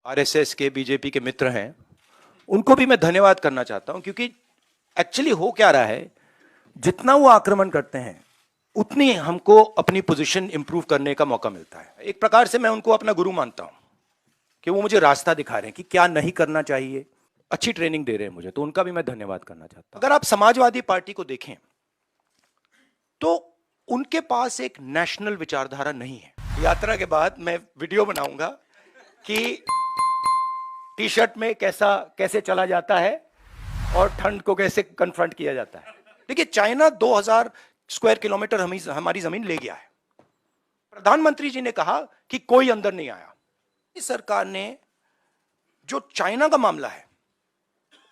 RSS के, BJP के मित्र हैं, उनको भी मैं धन्यवाद करना चाहता हूं, क्योंकि एक्चुअली हो क्या रहा है, जितना वो आक्रमण करते हैं उतनी हमको अपनी पोजीशन इंप्रूव करने का मौका मिलता है। एक प्रकार से मैं उनको अपना गुरु मानता हूं कि वो मुझे रास्ता दिखा रहे हैं कि क्या नहीं करना चाहिए, अच्छी ट्रेनिंग दे रहे हैं मुझे, तो उनका भी मैं धन्यवाद करना चाहता हूं। अगर आप समाजवादी पार्टी को देखें तो उनके पास एक नेशनल विचारधारा नहीं है। यात्रा के बाद मैं वीडियो बनाऊंगा कि टी शर्ट में कैसे चला जाता है और ठंड को कैसे कन्फ्रंट किया जाता है। देखिए, चाइना 2000 स्क्वायर किलोमीटर हमारी जमीन ले गया है। प्रधानमंत्री जी ने कहा कि कोई अंदर नहीं आया। इस सरकार ने जो चाइना का मामला है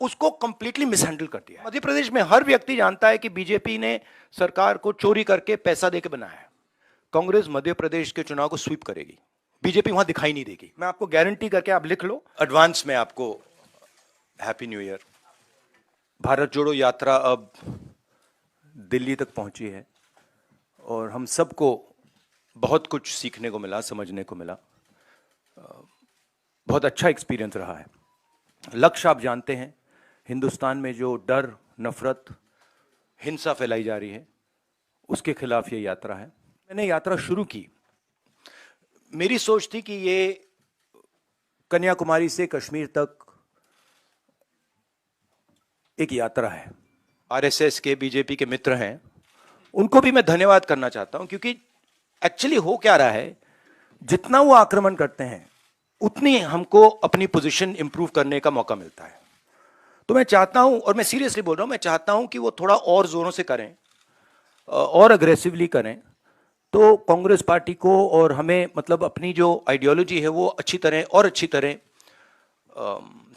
उसको कंप्लीटली मिसहैंडल कर दिया। मध्य प्रदेश में हर व्यक्ति जानता है कि बीजेपी ने सरकार को चोरी करके पैसा देके बनाया है। कांग्रेस मध्य प्रदेश के चुनाव को स्वीप करेगी, बीजेपी वहां दिखाई नहीं देगी। मैं आपको गारंटी करके, आप लिख लो एडवांस में, आपको हैप्पी न्यू ईयर। भारत जोड़ो यात्रा अब दिल्ली तक पहुंची है और हम सबको बहुत कुछ सीखने को मिला, समझने को मिला। बहुत अच्छा एक्सपीरियंस रहा है। लक्ष्य आप जानते हैं, हिंदुस्तान में जो डर, नफरत, हिंसा फैलाई जा रही है, उसके खिलाफ ये यात्रा है। मैंने यात्रा शुरू की, मेरी सोच थी कि ये कन्याकुमारी से कश्मीर तक एक यात्रा है। आरएसएस के, बीजेपी के मित्र हैं, उनको भी मैं धन्यवाद करना चाहता हूं, क्योंकि एक्चुअली हो क्या रहा है, जितना वो आक्रमण करते हैं उतनी हमको अपनी पोजीशन इंप्रूव करने का मौका मिलता है। तो मैं चाहता हूं, और मैं सीरियसली बोल रहा हूं, मैं चाहता हूं कि वो थोड़ा और जोरों से करें और अग्रेसिवली करें, तो कांग्रेस पार्टी को और हमें, मतलब अपनी जो आइडियोलॉजी है वो अच्छी तरह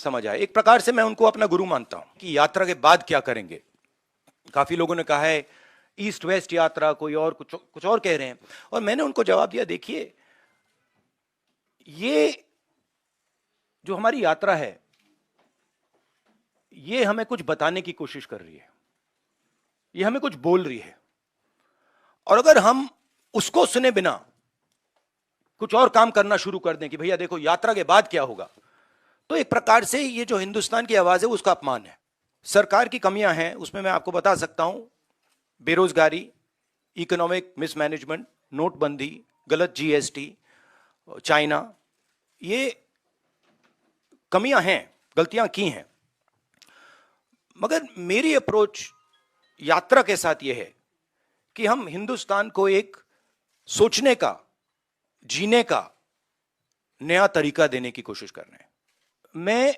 समझ आए। एक प्रकार से मैं उनको अपना गुरु मानता हूं कि यात्रा के बाद क्या करेंगे। काफी लोगों ने कहा है ईस्ट वेस्ट यात्रा, कोई और कुछ और कह रहे हैं, और मैंने उनको जवाब दिया, देखिए ये जो हमारी यात्रा है ये हमें कुछ बताने की कोशिश कर रही है, ये हमें कुछ बोल रही है, और अगर हम उसको सुने बिना कुछ और काम करना शुरू कर दें कि भैया देखो यात्रा के बाद क्या होगा, तो एक प्रकार से ये जो हिंदुस्तान की आवाज है उसका अपमान है। सरकार की कमियां हैं, उसमें मैं आपको बता सकता हूं, बेरोजगारी, इकोनॉमिक मिसमैनेजमेंट, नोटबंदी, गलत जीएसटी, चाइना, ये कमियां हैं, गलतियां की हैं। मगर मेरी अप्रोच यात्रा के साथ यह है कि हम हिंदुस्तान को एक सोचने का, जीने का नया तरीका देने की कोशिश कर रहे हैं। मैं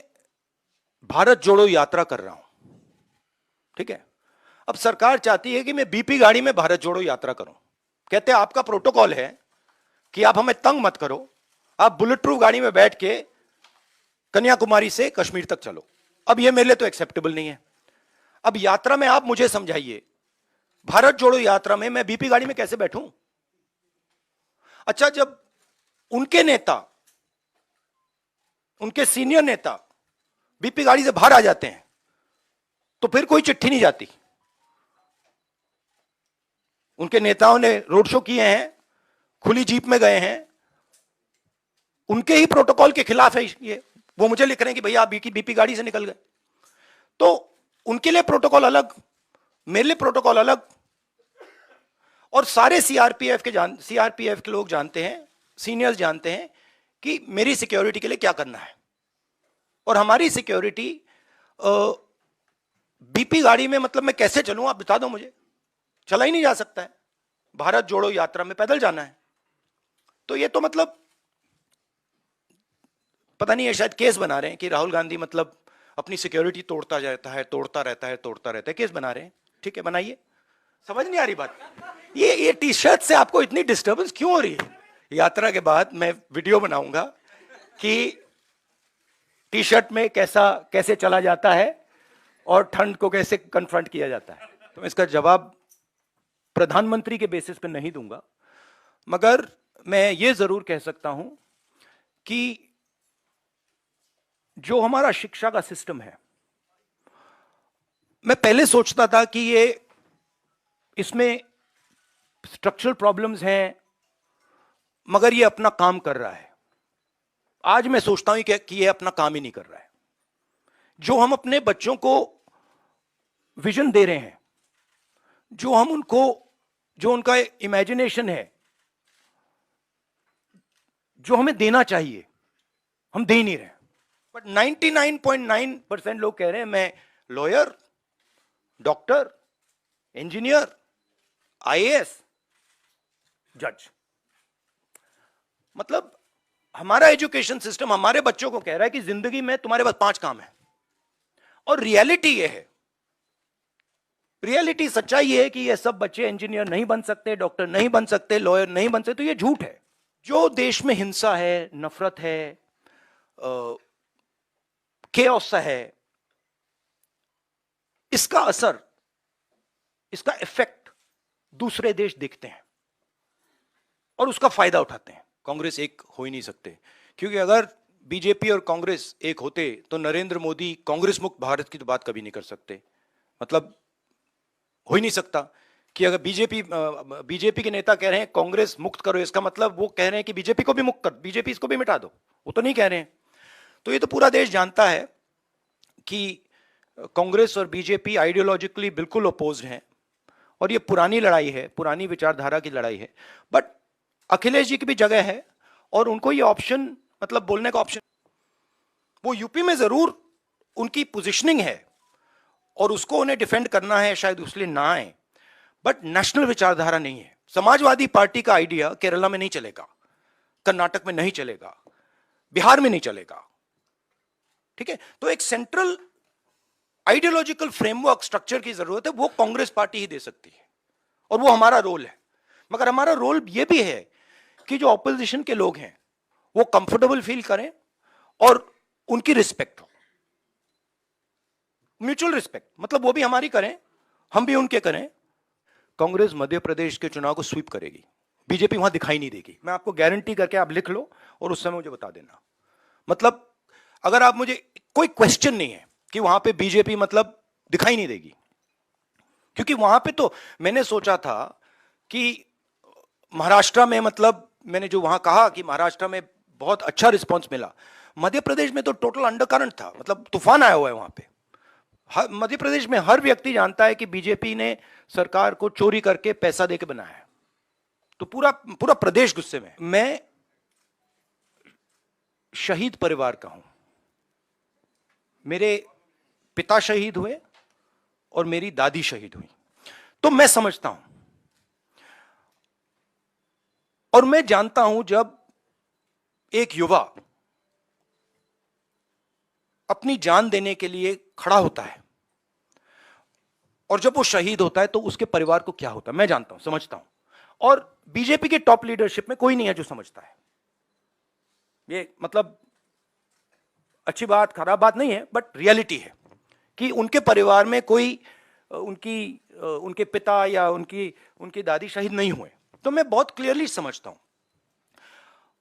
भारत जोड़ो यात्रा कर रहा हूं, ठीक है। अब सरकार चाहती है कि मैं बीपी गाड़ी में भारत जोड़ो यात्रा करूं। कहते हैं आपका प्रोटोकॉल है कि आप हमें तंग मत करो, आप बुलेट प्रूफ गाड़ी में बैठ के कन्याकुमारी से कश्मीर तक चलो। अब यह मेरे लिए तो एक्सेप्टेबल नहीं है। अब यात्रा में आप मुझे समझाइए, भारत जोड़ो यात्रा में मैं बीपी गाड़ी में कैसे बैठूं? अच्छा, जब उनके नेता, उनके सीनियर नेता बीपी गाड़ी से बाहर आ जाते हैं तो फिर कोई चिट्ठी नहीं जाती। उनके नेताओं ने रोड शो किए हैं, खुली जीप में गए हैं, उनके ही प्रोटोकॉल के खिलाफ है ये। वो मुझे लिख रहे हैं कि भैया आप बीपी गाड़ी से निकल गए। तो उनके लिए प्रोटोकॉल अलग, मेरे लिए प्रोटोकॉल अलग। और सारे सीआरपीएफ के लोग जानते हैं, सीनियर्स जानते हैं कि मेरी सिक्योरिटी के लिए क्या करना है। और हमारी सिक्योरिटी बीपी गाड़ी में, मतलब मैं कैसे चलूं, आप बता दो मुझे। चला ही नहीं जा सकता है। भारत जोड़ो यात्रा में पैदल जाना है। तो ये तो मतलब पता नहीं है, शायद केस बना रहे हैं कि राहुल गांधी मतलब अपनी सिक्योरिटी तोड़ता रहता है, केस बना रहे हैं। ठीक है, बनाइए। समझ नहीं आ रही बात। ये टी शर्ट से आपको इतनी डिस्टर्बेंस क्यों हो रही है? यात्रा के बाद मैं वीडियो बनाऊंगा कि टी शर्ट में कैसे चला जाता है और ठंड को कैसे कन्फ्रंट किया जाता है। तो इसका जवाब प्रधानमंत्री के बेसिस पे नहीं दूंगा, मगर मैं ये जरूर कह सकता हूं कि जो हमारा शिक्षा का सिस्टम है, मैं पहले सोचता था कि इसमें स्ट्रक्चरल प्रॉब्लम्स हैं, मगर ये अपना काम कर रहा है। आज मैं सोचता हूं कि ये अपना काम ही नहीं कर रहा है। जो हम अपने बच्चों को विजन दे रहे हैं, जो हम उनको, जो उनका इमेजिनेशन है, जो हमें देना चाहिए, हम दे ही नहीं रहे। बट 99.9% लोग कह रहे हैं मैं लॉयर, डॉक्टर, इंजीनियर, आईएएस, जज। मतलब हमारा एजुकेशन सिस्टम हमारे बच्चों को कह रहा है कि जिंदगी में तुम्हारे पास 5 काम है। और रियलिटी ये है, रियलिटी सच्चाई ये है कि ये सब बच्चे इंजीनियर नहीं बन सकते, डॉक्टर नहीं बन सकते, लॉयर नहीं बन सकते। तो ये झूठ है। जो देश में हिंसा है, नफरत है, केओस सा है, इसका असर, इसका इफेक्ट दूसरे देश देखते हैं और उसका फायदा उठाते हैं। कांग्रेस एक हो ही नहीं सकते, क्योंकि अगर बीजेपी और कांग्रेस एक होते तो नरेंद्र मोदी कांग्रेस मुक्त भारत की तो बात कभी नहीं कर सकते। मतलब हो ही नहीं सकता कि अगर बीजेपी के नेता कह रहे हैं कांग्रेस मुक्त करो, इसका मतलब वो कह रहे हैं कि बीजेपी को भी मुक्त कर, बीजेपी इसको भी मिटा दो। वो तो नहीं कह रहे हैं। तो ये तो पूरा देश जानता है कि कांग्रेस और बीजेपी आइडियोलॉजिकली बिल्कुल अपोज्ड हैं और ये पुरानी लड़ाई है, पुरानी विचारधारा की लड़ाई है। बट अखिलेश जी की भी जगह है और उनको ये ऑप्शन, मतलब बोलने का ऑप्शन, वो यूपी में जरूर उनकी पोजीशनिंग है और उसको उन्हें डिफेंड करना है, शायद उसलिए ना आए। बट नेशनल विचारधारा नहीं है। समाजवादी पार्टी का आइडिया केरला में नहीं चलेगा, कर्नाटक में नहीं चलेगा, बिहार में नहीं चलेगा। ठीक है, तो एक सेंट्रल आइडियोलॉजिकल फ्रेमवर्क स्ट्रक्चर की जरूरत है, वो कांग्रेस पार्टी ही दे सकती है और वो हमारा रोल है। मगर हमारा रोल यह भी है कि जो ऑपोजिशन के लोग हैं वो कंफर्टेबल फील करें और उनकी रिस्पेक्ट हो, म्यूचुअल रिस्पेक्ट। मतलब वो भी हमारी करें, हम भी उनके करें। कांग्रेस मध्य प्रदेश के चुनाव को स्वीप करेगी, बीजेपी वहां दिखाई नहीं देगी। मैं आपको गारंटी करके, आप लिख लो और उस समय मुझे बता देना। मतलब अगर आप मुझे, कोई क्वेश्चन नहीं है कि वहां पे बीजेपी मतलब दिखाई नहीं देगी, क्योंकि वहां पे तो मैंने सोचा था कि महाराष्ट्र में, मतलब मैंने जो वहां कहा कि महाराष्ट्र में बहुत अच्छा रिस्पांस मिला, मध्य प्रदेश में तो टोटल अंडरकरंट था, मतलब तूफान आया हुआ है वहां पे। मध्य प्रदेश में हर व्यक्ति जानता है कि बीजेपी ने सरकार को चोरी करके पैसा देके बनाया है, तो पूरा पूरा प्रदेश गुस्से में। मैं शहीद परिवार का हूं, मेरे पिता शहीद हुए और मेरी दादी शहीद हुई, तो मैं समझता हूं और मैं जानता हूं जब एक युवा अपनी जान देने के लिए खड़ा होता है और जब वो शहीद होता है तो उसके परिवार को क्या होता है, मैं जानता हूं, समझता हूं। और बीजेपी के टॉप लीडरशिप में कोई नहीं है जो समझता है। ये मतलब अच्छी बात, खराब बात नहीं है, बट रियलिटी है कि उनके परिवार में कोई उनके पिता या उनकी दादी शहीद नहीं हुए। तो मैं बहुत क्लियरली समझता हूं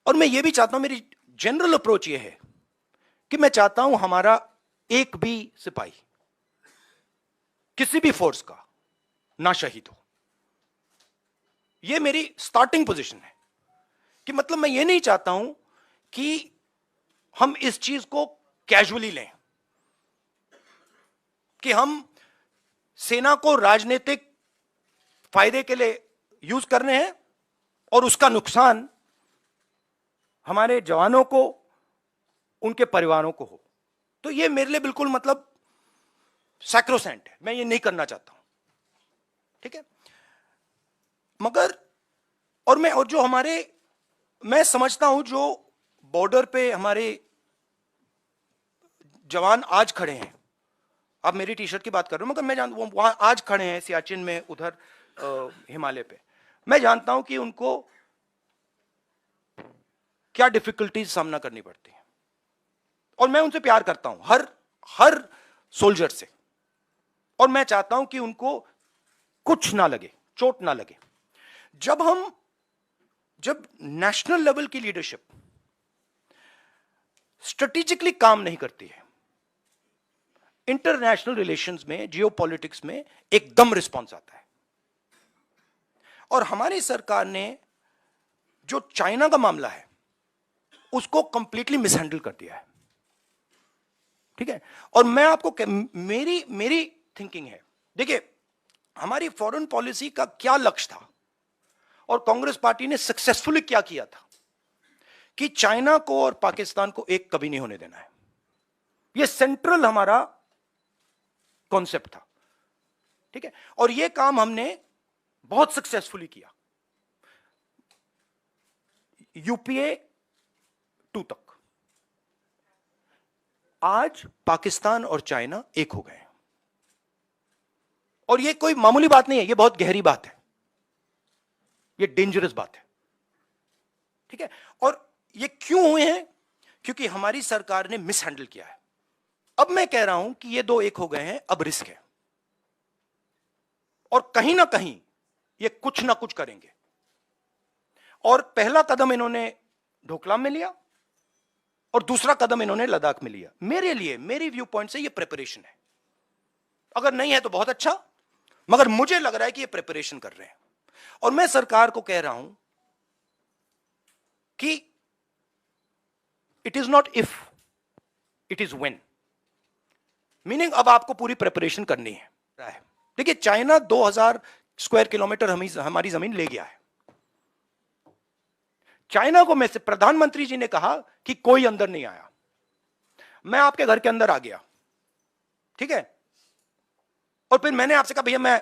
और मैं ये भी चाहता हूं, मेरी जनरल अप्रोच ये है कि मैं चाहता हूं हमारा एक भी सिपाही किसी भी फोर्स का ना शहीद हो। ये मेरी स्टार्टिंग पोजीशन है कि मतलब मैं ये नहीं चाहता हूं कि हम इस चीज को कैजुअली लें कि हम सेना को राजनीतिक फायदे के लिए यूज कर रहे हैं और उसका नुकसान हमारे जवानों को, उनके परिवारों को हो। तो ये मेरे लिए बिल्कुल मतलब सैक्रोसेंट है, मैं ये नहीं करना चाहता हूं। ठीक है, मगर और जो हमारे, मैं समझता हूं जो बॉर्डर पे हमारे जवान आज खड़े हैं, आप मेरी टी शर्ट की बात कर रहे हो, मगर मैं जानता हूं वहां आज खड़े हैं सियाचिन में, उधर हिमालय पे, मैं जानता हूं कि उनको क्या डिफिकल्टीज सामना करनी पड़ती है और मैं उनसे प्यार करता हूं, हर सोल्जर से। और मैं चाहता हूं कि उनको कुछ ना लगे, चोट ना लगे। जब नेशनल लेवल की लीडरशिप स्ट्रेटेजिकली काम नहीं करती है, इंटरनेशनल रिलेशंस में, जियोपॉलिटिक्स में एकदम रिस्पॉन्स आता है। और हमारी सरकार ने जो चाइना का मामला है उसको कंप्लीटली मिसहैंडल कर दिया है, ठीक है। और मैं आपको मेरी थिंकिंग है, देखिए हमारी फॉरेन पॉलिसी का क्या लक्ष्य था और कांग्रेस पार्टी ने सक्सेसफुली क्या किया था कि चाइना को और पाकिस्तान को एक कभी नहीं होने देना है। यह सेंट्रल हमारा कॉन्सेप्ट था, ठीक है। और यह काम हमने बहुत सक्सेसफुली किया, यूपीए 2 तक। आज पाकिस्तान और चाइना एक हो गए हैं, और यह कोई मामूली बात नहीं है, यह बहुत गहरी बात है, यह डेंजरस बात है, ठीक है। और ये क्यों हुए हैं? क्योंकि हमारी सरकार ने मिसहैंडल किया है। अब मैं कह रहा हूं कि ये दो एक हो गए हैं, अब रिस्क है, और कहीं ना कहीं ये कुछ ना कुछ करेंगे। और पहला कदम इन्होंने डोकलाम में लिया और दूसरा कदम इन्होंने लद्दाख में लिया। मेरे लिए, मेरी व्यू पॉइंट से ये प्रिपरेशन है। अगर नहीं है तो बहुत अच्छा, मगर मुझे लग रहा है कि ये प्रिपरेशन कर रहे हैं। और मैं सरकार को कह रहा हूं कि it is not if, it is when. Meaning अब आपको पूरी प्रिपरेशन करनी है। देखिए चाइना 2000 स्क्वायर किलोमीटर हमारी जमीन ले गया है। चाइना को मैसेज प्रधानमंत्री जी ने कहा कि कोई अंदर नहीं आया, मैं आपके घर के अंदर आ गया, ठीक है। और फिर मैंने आपसे कहा भैया मैं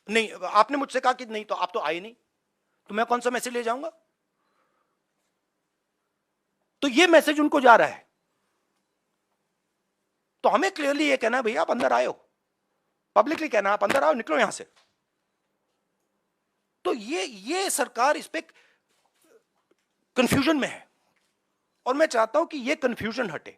नहीं, आपने मुझसे कहा कि नहीं, तो आप तो आए नहीं, तो मैं कौन सा मैसेज ले जाऊंगा? तो ये मैसेज उनको जा रहा है। तो हमें क्लियरली ये कहना है भैया आप अंदर आए हो, पब्लिकली कहना आप अंदर आओ, निकलो यहां से। तो ये सरकार इस पे कंफ्यूजन में है, और मैं चाहता हूं कि ये कंफ्यूजन हटे।